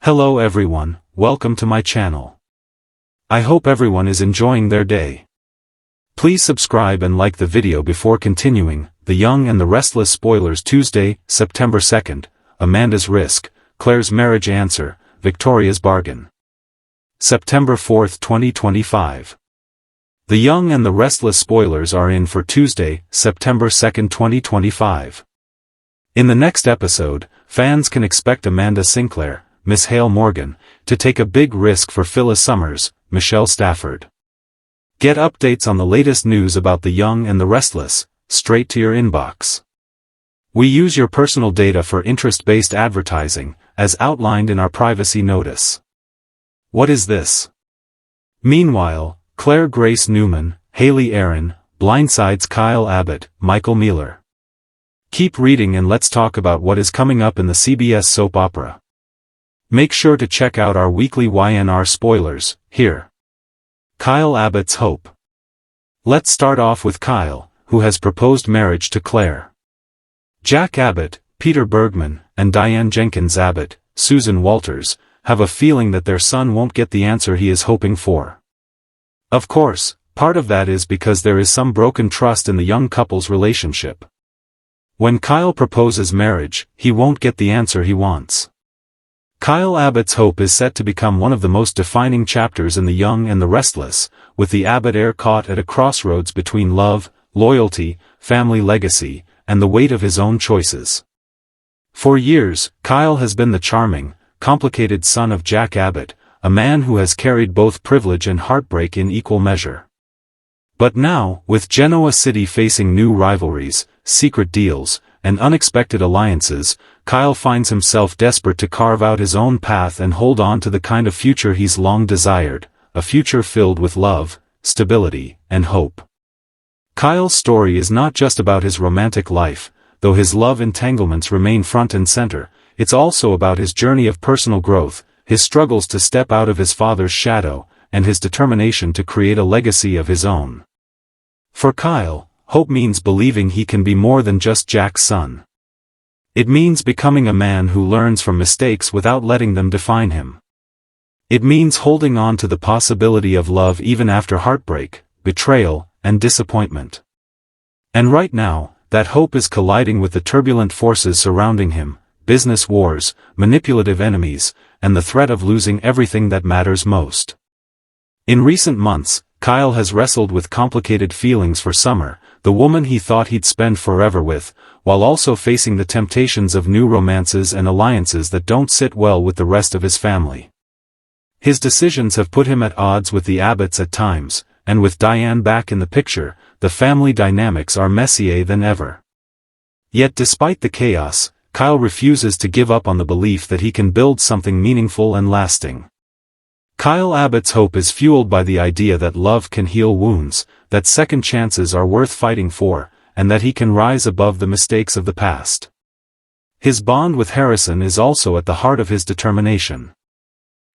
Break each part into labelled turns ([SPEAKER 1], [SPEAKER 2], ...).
[SPEAKER 1] Hello everyone, welcome to my channel. I hope everyone is enjoying their day. Please subscribe and like the video before continuing. The Young and the Restless spoilers. Tuesday, September 2nd, Amanda's risk, Claire's marriage answer, Victoria's bargain. September 4th, 2025. The Young and the Restless spoilers are in for Tuesday, September 2nd, 2025. In the next episode, fans can expect Amanda Sinclair, Miss Hale Morgan, to take a big risk for Phyllis Summers, Michelle Stafford. Get updates on the latest news about The Young and the Restless, straight to your inbox. We use your personal data for interest-based advertising, as outlined in our privacy notice. What is this? Meanwhile, Claire Grace Newman, Haley Aaron, blindsides Kyle Abbott, Michael Mealer. Keep reading and let's talk about what is coming up in the CBS soap opera. Make sure to check out our weekly Y&R spoilers, here. Kyle Abbott's hope. Let's start off with Kyle, who has proposed marriage to Claire. Jack Abbott, Peter Bergman, and Diane Jenkins Abbott, Susan Walters, have a feeling that their son won't get the answer he is hoping for. Of course, part of that is because there is some broken trust in the young couple's relationship. When Kyle proposes marriage, he won't get the answer he wants. Kyle Abbott's hope is set to become one of the most defining chapters in The Young and the Restless, with the Abbott heir caught at a crossroads between love, loyalty, family legacy, and the weight of his own choices. For years, Kyle has been the charming, complicated son of Jack Abbott, a man who has carried both privilege and heartbreak in equal measure. But now, with Genoa City facing new rivalries, secret deals, and unexpected alliances, Kyle finds himself desperate to carve out his own path and hold on to the kind of future he's long desired, a future filled with love, stability, and hope. Kyle's story is not just about his romantic life, though his love entanglements remain front and center. It's also about his journey of personal growth, his struggles to step out of his father's shadow, and his determination to create a legacy of his own. For Kyle, hope means believing he can be more than just Jack's son. It means becoming a man who learns from mistakes without letting them define him. It means holding on to the possibility of love even after heartbreak, betrayal, and disappointment. And right now, that hope is colliding with the turbulent forces surrounding him: business wars, manipulative enemies, and the threat of losing everything that matters most. In recent months, Kyle has wrestled with complicated feelings for Summer, the woman he thought he'd spend forever with, while also facing the temptations of new romances and alliances that don't sit well with the rest of his family. His decisions have put him at odds with the Abbotts at times, and with Diane back in the picture, the family dynamics are messier than ever. Yet despite the chaos, Kyle refuses to give up on the belief that he can build something meaningful and lasting. Kyle Abbott's hope is fueled by the idea that love can heal wounds, that second chances are worth fighting for, and that he can rise above the mistakes of the past. His bond with Harrison is also at the heart of his determination.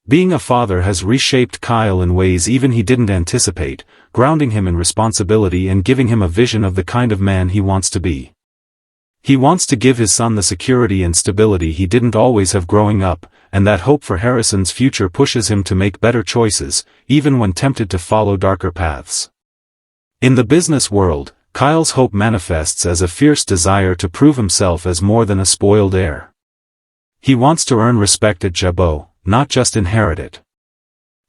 [SPEAKER 1] Being a father has reshaped Kyle in ways even he didn't anticipate, grounding him in responsibility and giving him a vision of the kind of man he wants to be. He wants to give his son the security and stability he didn't always have growing up, and that hope for Harrison's future pushes him to make better choices, even when tempted to follow darker paths. In the business world, Kyle's hope manifests as a fierce desire to prove himself as more than a spoiled heir. He wants to earn respect at Jabot, not just inherit it.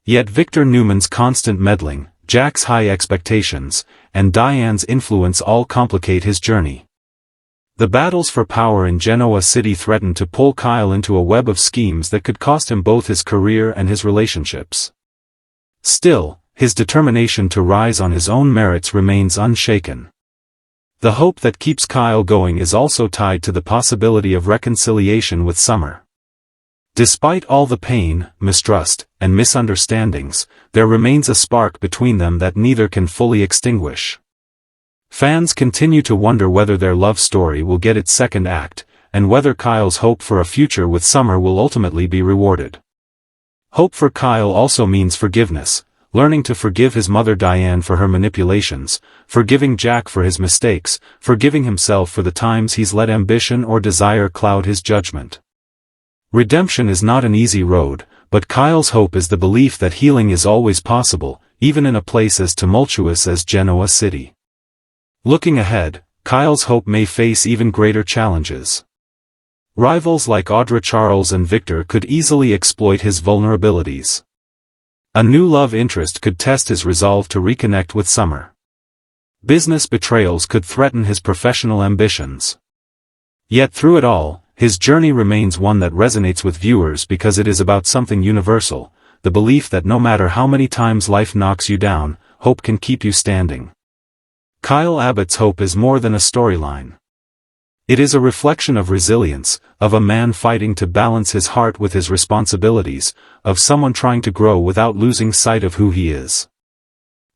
[SPEAKER 1] Yet Victor Newman's constant meddling, Jack's high expectations, and Diane's influence all complicate his journey. The battles for power in Genoa City threaten to pull Kyle into a web of schemes that could cost him both his career and his relationships. Still, his determination to rise on his own merits remains unshaken. The hope that keeps Kyle going is also tied to the possibility of reconciliation with Summer. Despite all the pain, mistrust, and misunderstandings, there remains a spark between them that neither can fully extinguish. Fans continue to wonder whether their love story will get its second act, and whether Kyle's hope for a future with Summer will ultimately be rewarded. Hope for Kyle also means forgiveness, learning to forgive his mother Diane for her manipulations, forgiving Jack for his mistakes, forgiving himself for the times he's let ambition or desire cloud his judgment. Redemption is not an easy road, but Kyle's hope is the belief that healing is always possible, even in a place as tumultuous as Genoa City. Looking ahead, Kyle's hope may face even greater challenges. Rivals like Audra Charles and Victor could easily exploit his vulnerabilities. A new love interest could test his resolve to reconnect with Summer. Business betrayals could threaten his professional ambitions. Yet through it all, his journey remains one that resonates with viewers because it is about something universal, the belief that no matter how many times life knocks you down, hope can keep you standing. Kyle Abbott's hope is more than a storyline. It is a reflection of resilience, of a man fighting to balance his heart with his responsibilities, of someone trying to grow without losing sight of who he is.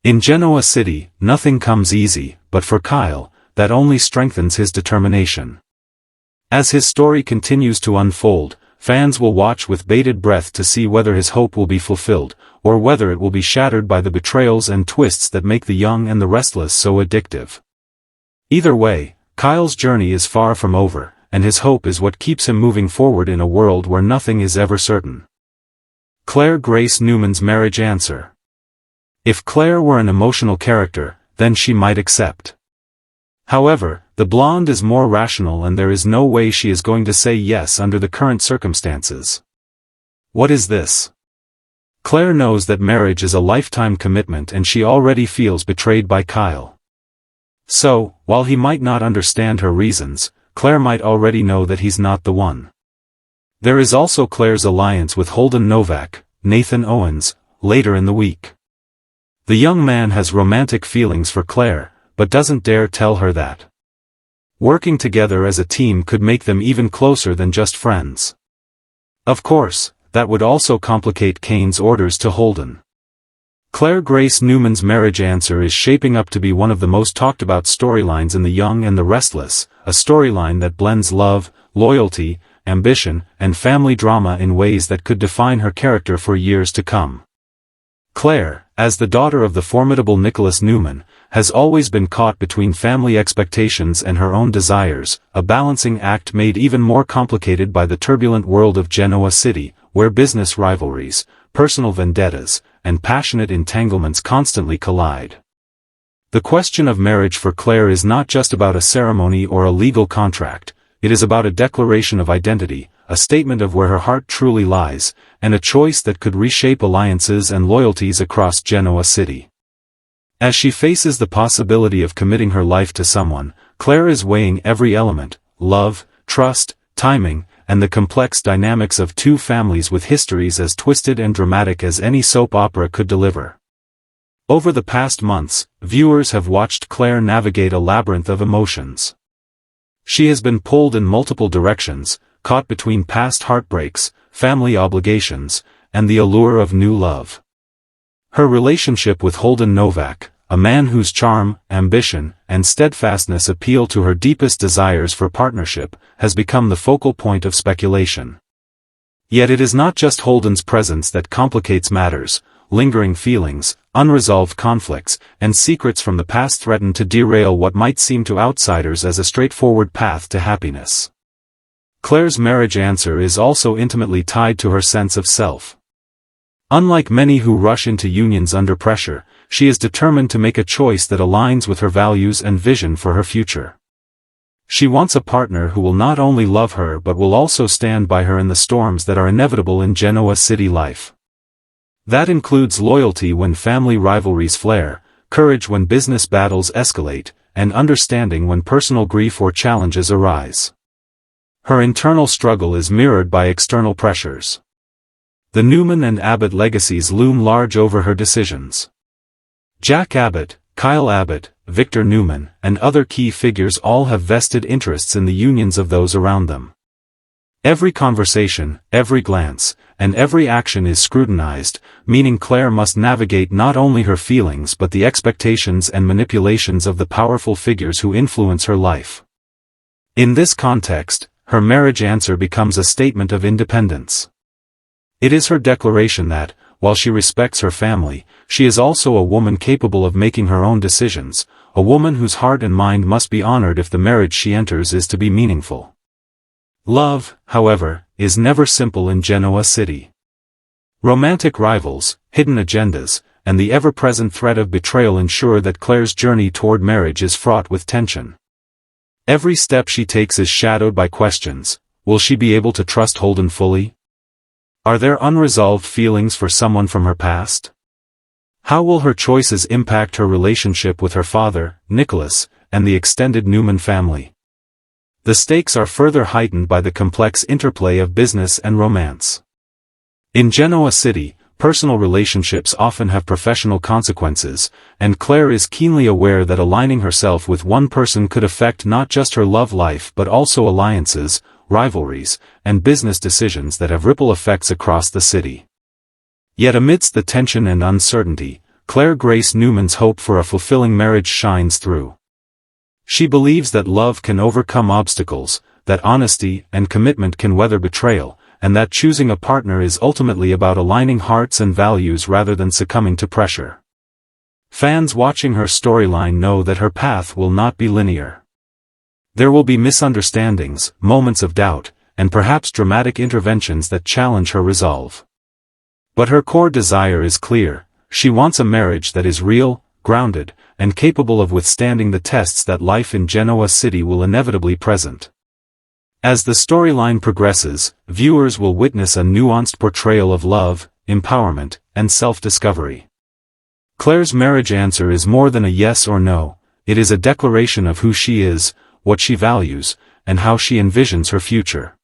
[SPEAKER 1] In Genoa City, nothing comes easy, but for Kyle, that only strengthens his determination. As his story continues to unfold, fans will watch with bated breath to see whether his hope will be fulfilled, or whether it will be shattered by the betrayals and twists that make the young and the restless so addictive. Either way, Kyle's journey is far from over, and his hope is what keeps him moving forward in a world where nothing is ever certain. Claire Grace Newman's marriage answer. If Claire were an emotional character, then she might accept. However, the blonde is more rational and there is no way she is going to say yes under the current circumstances. What is this? Claire knows that marriage is a lifetime commitment and she already feels betrayed by Kyle. So, while he might not understand her reasons, Claire might already know that he's not the one. There is also Claire's alliance with Holden Novak, Nathan Owens, later in the week. The young man has romantic feelings for Claire, but doesn't dare tell her that. Working together as a team could make them even closer than just friends. Of course, that would also complicate Kane's orders to Holden. Claire Grace Newman's marriage answer is shaping up to be one of the most talked about storylines in The Young and the Restless, a storyline that blends love, loyalty, ambition, and family drama in ways that could define her character for years to come. Claire, as the daughter of the formidable Nicholas Newman, has always been caught between family expectations and her own desires, a balancing act made even more complicated by the turbulent world of Genoa City, where business rivalries, personal vendettas, and passionate entanglements constantly collide. The question of marriage for Claire is not just about a ceremony or a legal contract, it is about a declaration of identity, a statement of where her heart truly lies, and a choice that could reshape alliances and loyalties across Genoa City. As she faces the possibility of committing her life to someone, Claire is weighing every element: love, trust, timing, and the complex dynamics of two families with histories as twisted and dramatic as any soap opera could deliver. Over the past months, viewers have watched Claire navigate a labyrinth of emotions. She has been pulled in multiple directions, caught between past heartbreaks, family obligations, and the allure of new love. Her relationship with Holden Novak, a man whose charm, ambition, and steadfastness appeal to her deepest desires for partnership, has become the focal point of speculation. Yet it is not just Holden's presence that complicates matters. Lingering feelings, unresolved conflicts, and secrets from the past threaten to derail what might seem to outsiders as a straightforward path to happiness. Claire's marriage answer is also intimately tied to her sense of self. Unlike many who rush into unions under pressure, she is determined to make a choice that aligns with her values and vision for her future. She wants a partner who will not only love her but will also stand by her in the storms that are inevitable in Genoa City life. That includes loyalty when family rivalries flare, courage when business battles escalate, and understanding when personal grief or challenges arise. Her internal struggle is mirrored by external pressures. The Newman and Abbott legacies loom large over her decisions. Jack Abbott, Kyle Abbott, Victor Newman, and other key figures all have vested interests in the unions of those around them. Every conversation, every glance, and every action is scrutinized, meaning Claire must navigate not only her feelings but the expectations and manipulations of the powerful figures who influence her life. In this context, her marriage answer becomes a statement of independence. It is her declaration that, while she respects her family, she is also a woman capable of making her own decisions, a woman whose heart and mind must be honored if the marriage she enters is to be meaningful. Love, however, is never simple in Genoa City. Romantic rivals, hidden agendas, and the ever-present threat of betrayal ensure that Claire's journey toward marriage is fraught with tension. Every step she takes is shadowed by questions. Will she be able to trust Holden fully? Are there unresolved feelings for someone from her past? How will her choices impact her relationship with her father, Nicholas, and the extended Newman family? The stakes are further heightened by the complex interplay of business and romance. In Genoa City, personal relationships often have professional consequences, and Claire is keenly aware that aligning herself with one person could affect not just her love life but also alliances, rivalries, and business decisions that have ripple effects across the city. Yet amidst the tension and uncertainty, Claire Grace Newman's hope for a fulfilling marriage shines through. She believes that love can overcome obstacles, that honesty and commitment can weather betrayal, and that choosing a partner is ultimately about aligning hearts and values rather than succumbing to pressure. Fans watching her storyline know that her path will not be linear. There will be misunderstandings, moments of doubt, and perhaps dramatic interventions that challenge her resolve. But her core desire is clear: she wants a marriage that is real, grounded, and capable of withstanding the tests that life in Genoa City will inevitably present. As the storyline progresses, viewers will witness a nuanced portrayal of love, empowerment, and self-discovery. Claire's marriage answer is more than a yes or no. It is a declaration of who she is, what she values, and how she envisions her future.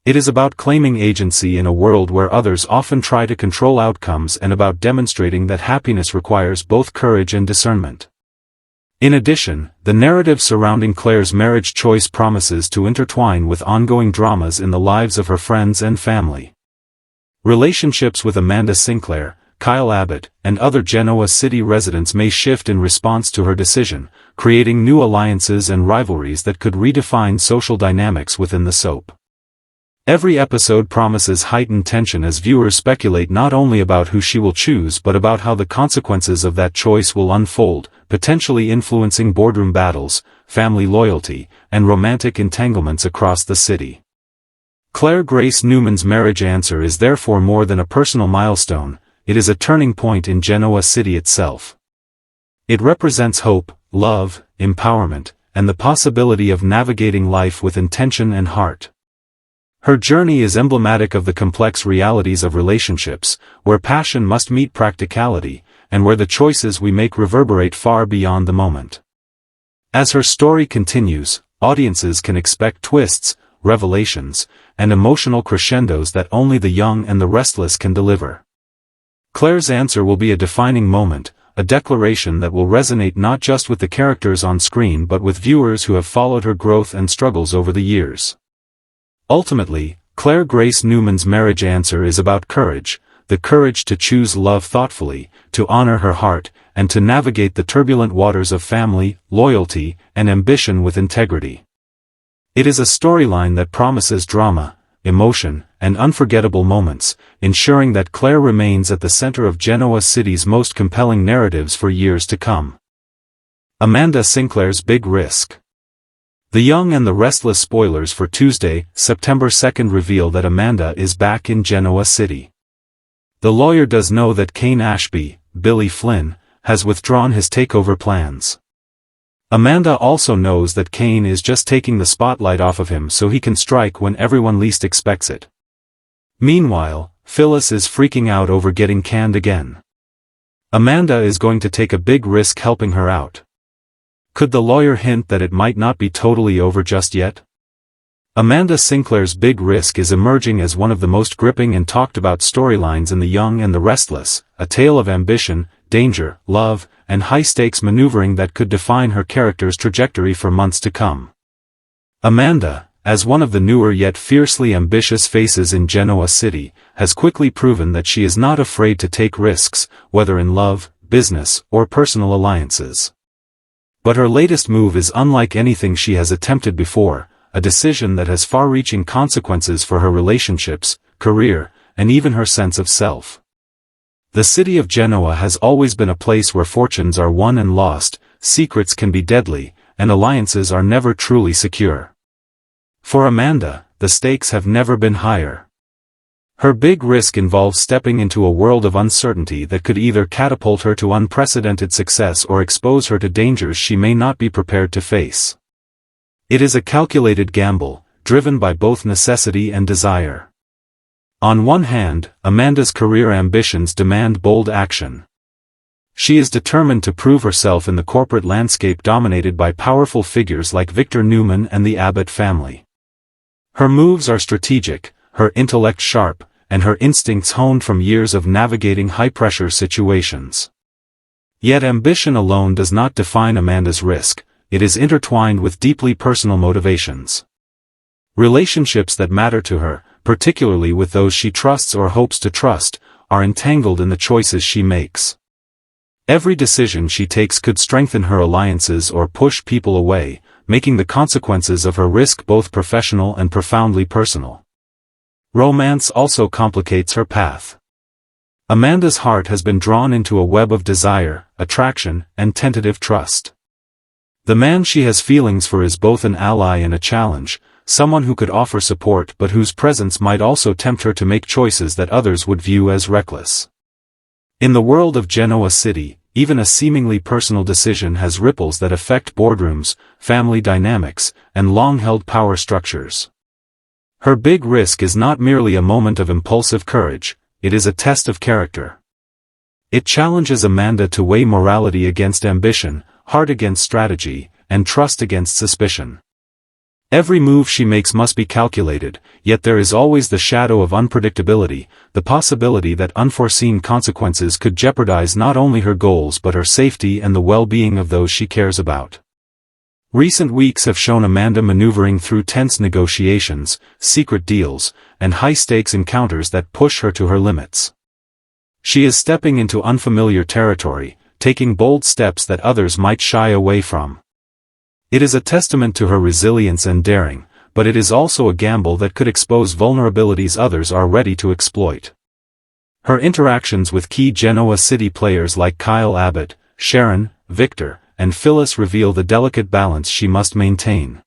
[SPEAKER 1] It is about claiming agency in a world where others often try to control outcomes, and about demonstrating that happiness requires both courage and discernment. In addition, the narrative surrounding Claire's marriage choice promises to intertwine with ongoing dramas in the lives of her friends and family. Relationships with Amanda Sinclair, Kyle Abbott, and other Genoa City residents may shift in response to her decision, creating new alliances and rivalries that could redefine social dynamics within the soap. Every episode promises heightened tension as viewers speculate not only about who she will choose but about how the consequences of that choice will unfold, potentially influencing boardroom battles, family loyalty, and romantic entanglements across the city. Claire Grace Newman's marriage answer is therefore more than a personal milestone. It is a turning point in Genoa City itself. It represents hope, love, empowerment, and the possibility of navigating life with intention and heart. Her journey is emblematic of the complex realities of relationships, where passion must meet practicality, and where the choices we make reverberate far beyond the moment. As her story continues, audiences can expect twists, revelations, and emotional crescendos that only the young and the restless can deliver. Claire's answer will be a defining moment, a declaration that will resonate not just with the characters on screen but with viewers who have followed her growth and struggles over the years. Ultimately, Claire Grace Newman's marriage answer is about courage, the courage to choose love thoughtfully, to honor her heart, and to navigate the turbulent waters of family, loyalty, and ambition with integrity. It is a storyline that promises drama, emotion, and unforgettable moments, ensuring that Claire remains at the center of Genoa City's most compelling narratives for years to come. Amanda Sinclair's Big Risk. The Young and the Restless spoilers for Tuesday, September 2nd reveal that Amanda is back in Genoa City. The lawyer does know that Kane Ashby, Billy Flynn, has withdrawn his takeover plans. Amanda also knows that Kane is just taking the spotlight off of him so he can strike when everyone least expects it. Meanwhile, Phyllis is freaking out over getting canned again. Amanda is going to take a big risk helping her out. Could the lawyer hint that it might not be totally over just yet? Amanda Sinclair's Big Risk is emerging as one of the most gripping and talked about storylines in The Young and the Restless, a tale of ambition, danger, love, and high-stakes maneuvering that could define her character's trajectory for months to come. Amanda, as one of the newer yet fiercely ambitious faces in Genoa City, has quickly proven that she is not afraid to take risks, whether in love, business, or personal alliances. But her latest move is unlike anything she has attempted before, a decision that has far-reaching consequences for her relationships, career, and even her sense of self. The city of Genoa has always been a place where fortunes are won and lost, secrets can be deadly, and alliances are never truly secure. For Amanda, the stakes have never been higher. Her big risk involves stepping into a world of uncertainty that could either catapult her to unprecedented success or expose her to dangers she may not be prepared to face. It is a calculated gamble, driven by both necessity and desire. On one hand, Amanda's career ambitions demand bold action. She is determined to prove herself in the corporate landscape dominated by powerful figures like Victor Newman and the Abbott family. Her moves are strategic, her intellect sharp, and her instincts honed from years of navigating high-pressure situations. Yet ambition alone does not define Amanda's risk, it is intertwined with deeply personal motivations. Relationships that matter to her, particularly with those she trusts or hopes to trust, are entangled in the choices she makes. Every decision she takes could strengthen her alliances or push people away, making the consequences of her risk both professional and profoundly personal. Romance also complicates her path. Amanda's heart has been drawn into a web of desire, attraction, and tentative trust. The man she has feelings for is both an ally and a challenge, someone who could offer support but whose presence might also tempt her to make choices that others would view as reckless. In the world of Genoa City, even a seemingly personal decision has ripples that affect boardrooms, family dynamics, and long-held power structures. Her big risk is not merely a moment of impulsive courage, it is a test of character. It challenges Amanda to weigh morality against ambition, heart against strategy, and trust against suspicion. Every move she makes must be calculated, yet there is always the shadow of unpredictability, the possibility that unforeseen consequences could jeopardize not only her goals but her safety and the well-being of those she cares about. Recent weeks have shown Amanda maneuvering through tense negotiations, secret deals, and high-stakes encounters that push her to her limits. She is stepping into unfamiliar territory, taking bold steps that others might shy away from. It is a testament to her resilience and daring, but it is also a gamble that could expose vulnerabilities others are ready to exploit. Her interactions with key Genoa City players like Kyle Abbott, Sharon, Victor, and Phyllis reveal the delicate balance she must maintain.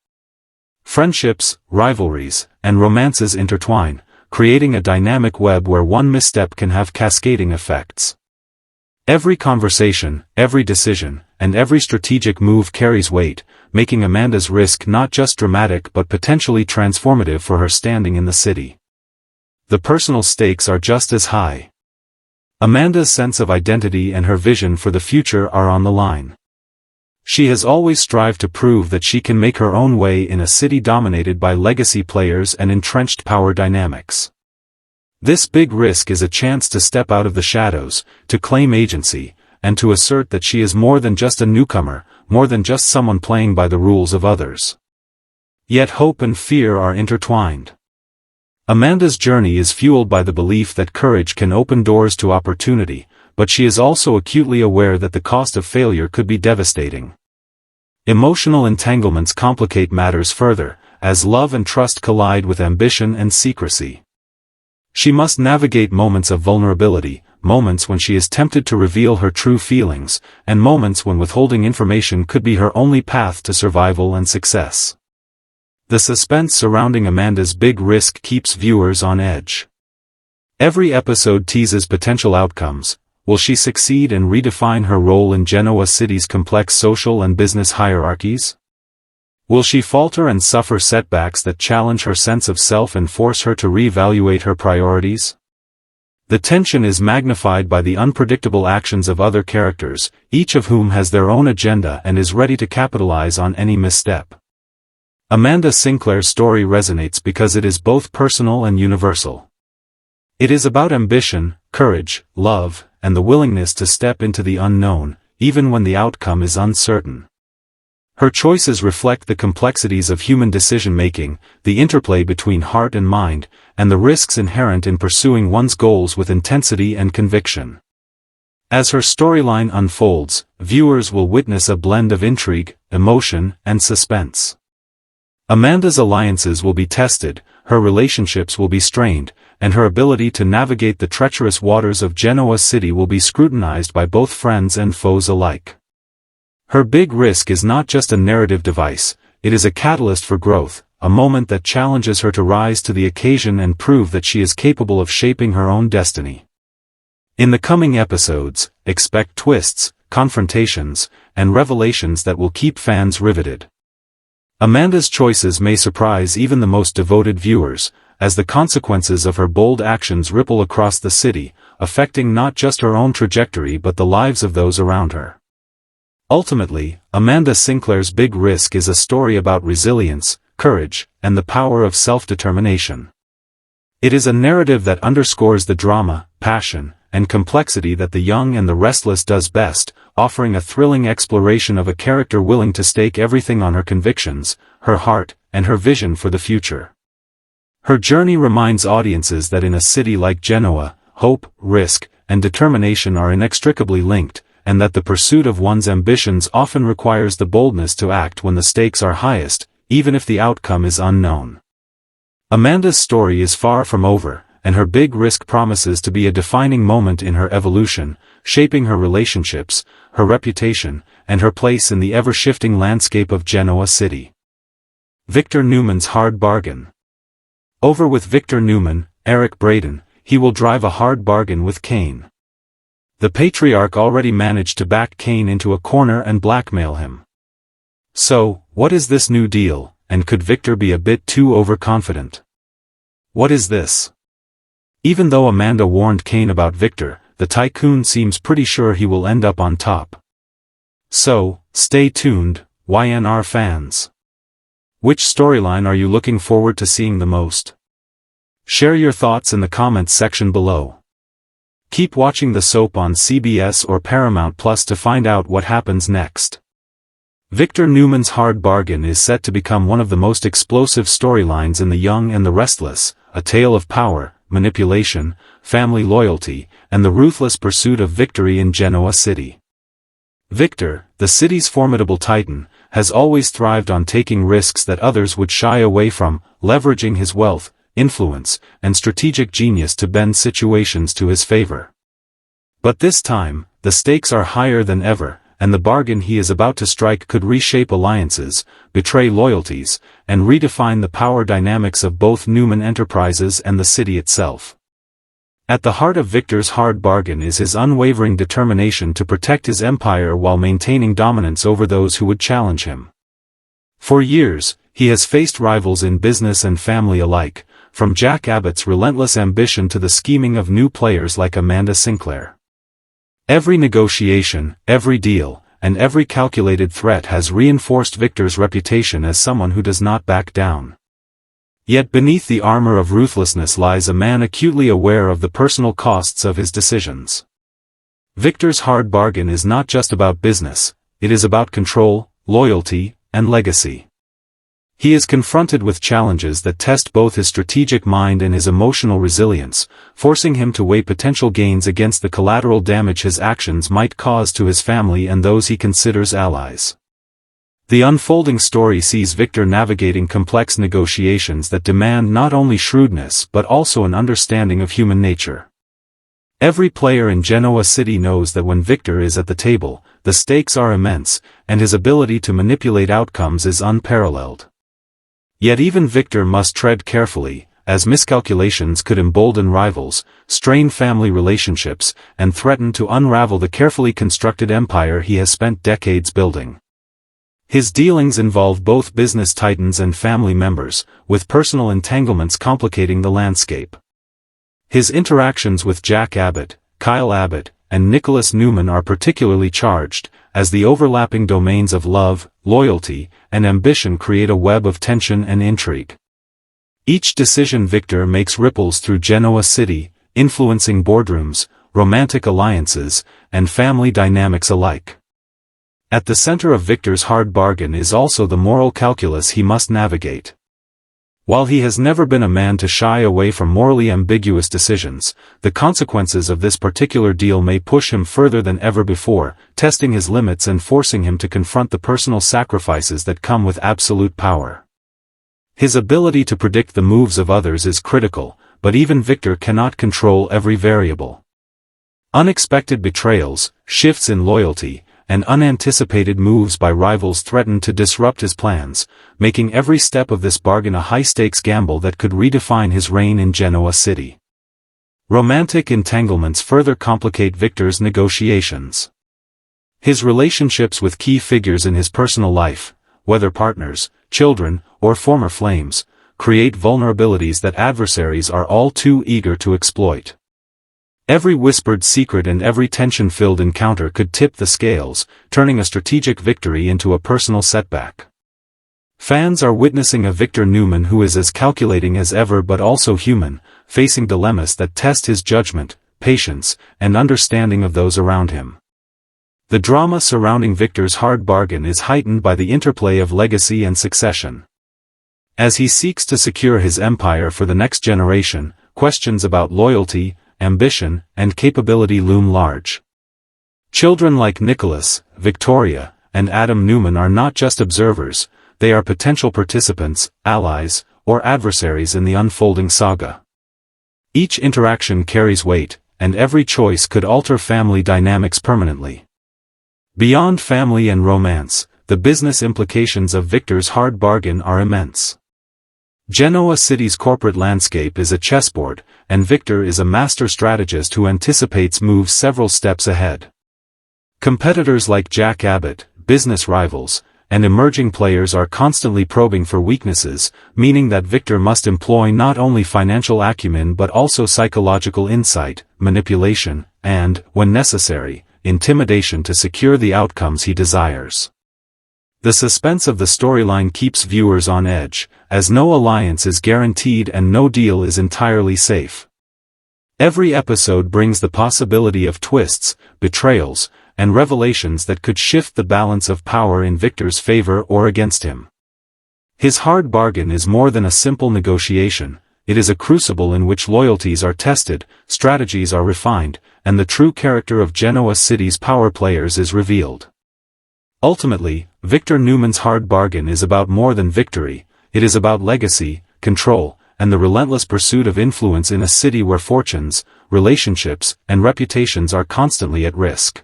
[SPEAKER 1] Friendships, rivalries, and romances intertwine, creating a dynamic web where one misstep can have cascading effects. Every conversation, every decision, and every strategic move carries weight, making Amanda's risk not just dramatic but potentially transformative for her standing in the city. The personal stakes are just as high. Amanda's sense of identity and her vision for the future are on the line. She has always strived to prove that she can make her own way in a city dominated by legacy players and entrenched power dynamics. This big risk is a chance to step out of the shadows, to claim agency, and to assert that she is more than just a newcomer, more than just someone playing by the rules of others. Yet hope and fear are intertwined. Amanda's journey is fueled by the belief that courage can open doors to opportunity, but she is also acutely aware that the cost of failure could be devastating. Emotional entanglements complicate matters further, as love and trust collide with ambition and secrecy. She must navigate moments of vulnerability, moments when she is tempted to reveal her true feelings, and moments when withholding information could be her only path to survival and success. The suspense surrounding Amanda's big risk keeps viewers on edge. Every episode teases potential outcomes. Will she succeed and redefine her role in Genoa City's complex social and business hierarchies? Will she falter and suffer setbacks that challenge her sense of self and force her to reevaluate her priorities? The tension is magnified by the unpredictable actions of other characters, each of whom has their own agenda and is ready to capitalize on any misstep. Amanda Sinclair's story resonates because it is both personal and universal. It is about ambition, courage, love, and the willingness to step into the unknown, even when the outcome is uncertain. Her choices reflect the complexities of human decision-making, the interplay between heart and mind, and the risks inherent in pursuing one's goals with intensity and conviction. As her storyline unfolds, viewers will witness a blend of intrigue, emotion, and suspense. Amanda's alliances will be tested, her relationships will be strained, and her ability to navigate the treacherous waters of Genoa City will be scrutinized by both friends and foes alike. Her big risk is not just a narrative device, it is a catalyst for growth, a moment that challenges her to rise to the occasion and prove that she is capable of shaping her own destiny. In the coming episodes, expect twists, confrontations, and revelations that will keep fans riveted. Amanda's choices may surprise even the most devoted viewers, as the consequences of her bold actions ripple across the city, affecting not just her own trajectory but the lives of those around her. Ultimately, Amanda Sinclair's Big Risk is a story about resilience, courage, and the power of self-determination. It is a narrative that underscores the drama, passion, and complexity that The Young and the Restless does best, offering a thrilling exploration of a character willing to stake everything on her convictions, her heart, and her vision for the future. Her journey reminds audiences that in a city like Genoa, hope, risk, and determination are inextricably linked, and that the pursuit of one's ambitions often requires the boldness to act when the stakes are highest, even if the outcome is unknown. Amanda's story is far from over, and her big risk promises to be a defining moment in her evolution, shaping her relationships, her reputation, and her place in the ever-shifting landscape of Genoa City. Victor Newman's Hard Bargain. Over with Victor Newman, Eric Braeden, he will drive a hard bargain with Kane. The patriarch already managed to back Kane into a corner and blackmail him. So, what is this new deal, and could Victor be a bit too overconfident? What is this? Even though Amanda warned Kane about Victor, the tycoon seems pretty sure he will end up on top. So, stay tuned, Y&R fans. Which storyline are you looking forward to seeing the most? Share your thoughts in the comments section below. Keep watching the soap on CBS or Paramount Plus to find out what happens next. Victor Newman's Hard Bargain is set to become one of the most explosive storylines in The Young and the Restless, a tale of power, manipulation, family loyalty, and the ruthless pursuit of victory in Genoa City. Victor, the city's formidable titan, has always thrived on taking risks that others would shy away from, leveraging his wealth, influence, and strategic genius to bend situations to his favor. But this time, the stakes are higher than ever, and the bargain he is about to strike could reshape alliances, betray loyalties, and redefine the power dynamics of both Newman Enterprises and the city itself. At the heart of Victor's hard bargain is his unwavering determination to protect his empire while maintaining dominance over those who would challenge him. For years, he has faced rivals in business and family alike, from Jack Abbott's relentless ambition to the scheming of new players like Amanda Sinclair. Every negotiation, every deal, and every calculated threat has reinforced Victor's reputation as someone who does not back down. Yet beneath the armor of ruthlessness lies a man acutely aware of the personal costs of his decisions. Victor's hard bargain is not just about business, it is about control, loyalty, and legacy. He is confronted with challenges that test both his strategic mind and his emotional resilience, forcing him to weigh potential gains against the collateral damage his actions might cause to his family and those he considers allies. The unfolding story sees Victor navigating complex negotiations that demand not only shrewdness but also an understanding of human nature. Every player in Genoa City knows that when Victor is at the table, the stakes are immense, and his ability to manipulate outcomes is unparalleled. Yet even Victor must tread carefully, as miscalculations could embolden rivals, strain family relationships, and threaten to unravel the carefully constructed empire he has spent decades building. His dealings involve both business titans and family members, with personal entanglements complicating the landscape. His interactions with Jack Abbott, Kyle Abbott, and Nicholas Newman are particularly charged, as the overlapping domains of love, loyalty, and ambition create a web of tension and intrigue. Each decision Victor makes ripples through Genoa City, influencing boardrooms, romantic alliances, and family dynamics alike. At the center of Victor's hard bargain is also the moral calculus he must navigate. While he has never been a man to shy away from morally ambiguous decisions, the consequences of this particular deal may push him further than ever before, testing his limits and forcing him to confront the personal sacrifices that come with absolute power. His ability to predict the moves of others is critical, but even Victor cannot control every variable. Unexpected betrayals, shifts in loyalty, and unanticipated moves by rivals threatened to disrupt his plans, making every step of this bargain a high-stakes gamble that could redefine his reign in Genoa City. Romantic entanglements further complicate Victor's negotiations. His relationships with key figures in his personal life, whether partners, children, or former flames, create vulnerabilities that adversaries are all too eager to exploit. Every whispered secret and every tension-filled encounter could tip the scales, turning a strategic victory into a personal setback. Fans are witnessing a Victor Newman who is as calculating as ever but also human, facing dilemmas that test his judgment, patience, and understanding of those around him. The drama surrounding Victor's hard bargain is heightened by the interplay of legacy and succession. As he seeks to secure his empire for the next generation, questions about loyalty, ambition, and capability loom large. Children like Nicholas, Victoria, and Adam Newman are not just observers, they are potential participants, allies, or adversaries in the unfolding saga. Each interaction carries weight, and every choice could alter family dynamics permanently. Beyond family and romance, the business implications of Victor's hard bargain are immense. Genoa City's corporate landscape is a chessboard, and Victor is a master strategist who anticipates moves several steps ahead. Competitors like Jack Abbott, business rivals, and emerging players are constantly probing for weaknesses, meaning that Victor must employ not only financial acumen but also psychological insight, manipulation, and, when necessary, intimidation to secure the outcomes he desires. The suspense of the storyline keeps viewers on edge, as no alliance is guaranteed and no deal is entirely safe. Every episode brings the possibility of twists, betrayals, and revelations that could shift the balance of power in Victor's favor or against him. His hard bargain is more than a simple negotiation, it is a crucible in which loyalties are tested, strategies are refined, and the true character of Genoa City's power players is revealed. Ultimately, Victor Newman's hard bargain is about more than victory, it is about legacy, control, and the relentless pursuit of influence in a city where fortunes, relationships, and reputations are constantly at risk.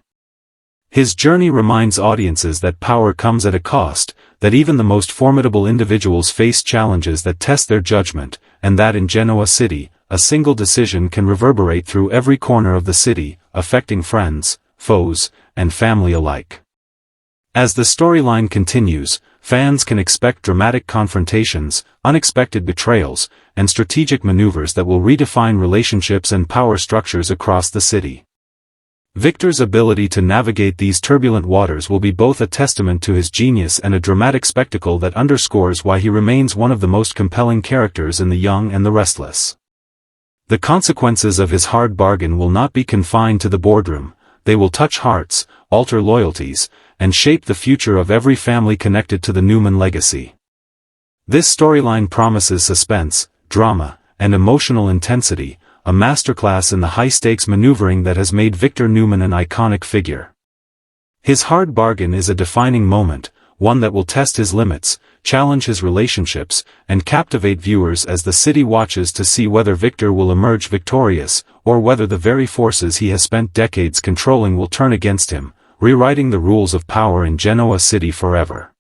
[SPEAKER 1] His journey reminds audiences that power comes at a cost, that even the most formidable individuals face challenges that test their judgment, and that in Genoa City, a single decision can reverberate through every corner of the city, affecting friends, foes, and family alike. As the storyline continues, fans can expect dramatic confrontations, unexpected betrayals, and strategic maneuvers that will redefine relationships and power structures across the city. Victor's ability to navigate these turbulent waters will be both a testament to his genius and a dramatic spectacle that underscores why he remains one of the most compelling characters in The Young and the Restless. The consequences of his hard bargain will not be confined to the boardroom, they will touch hearts, alter loyalties, and shape the future of every family connected to the Newman legacy. This storyline promises suspense, drama, and emotional intensity, a masterclass in the high-stakes maneuvering that has made Victor Newman an iconic figure. His hard bargain is a defining moment, one that will test his limits, challenge his relationships, and captivate viewers as the city watches to see whether Victor will emerge victorious, or whether the very forces he has spent decades controlling will turn against him, rewriting the rules of power in Genoa City forever.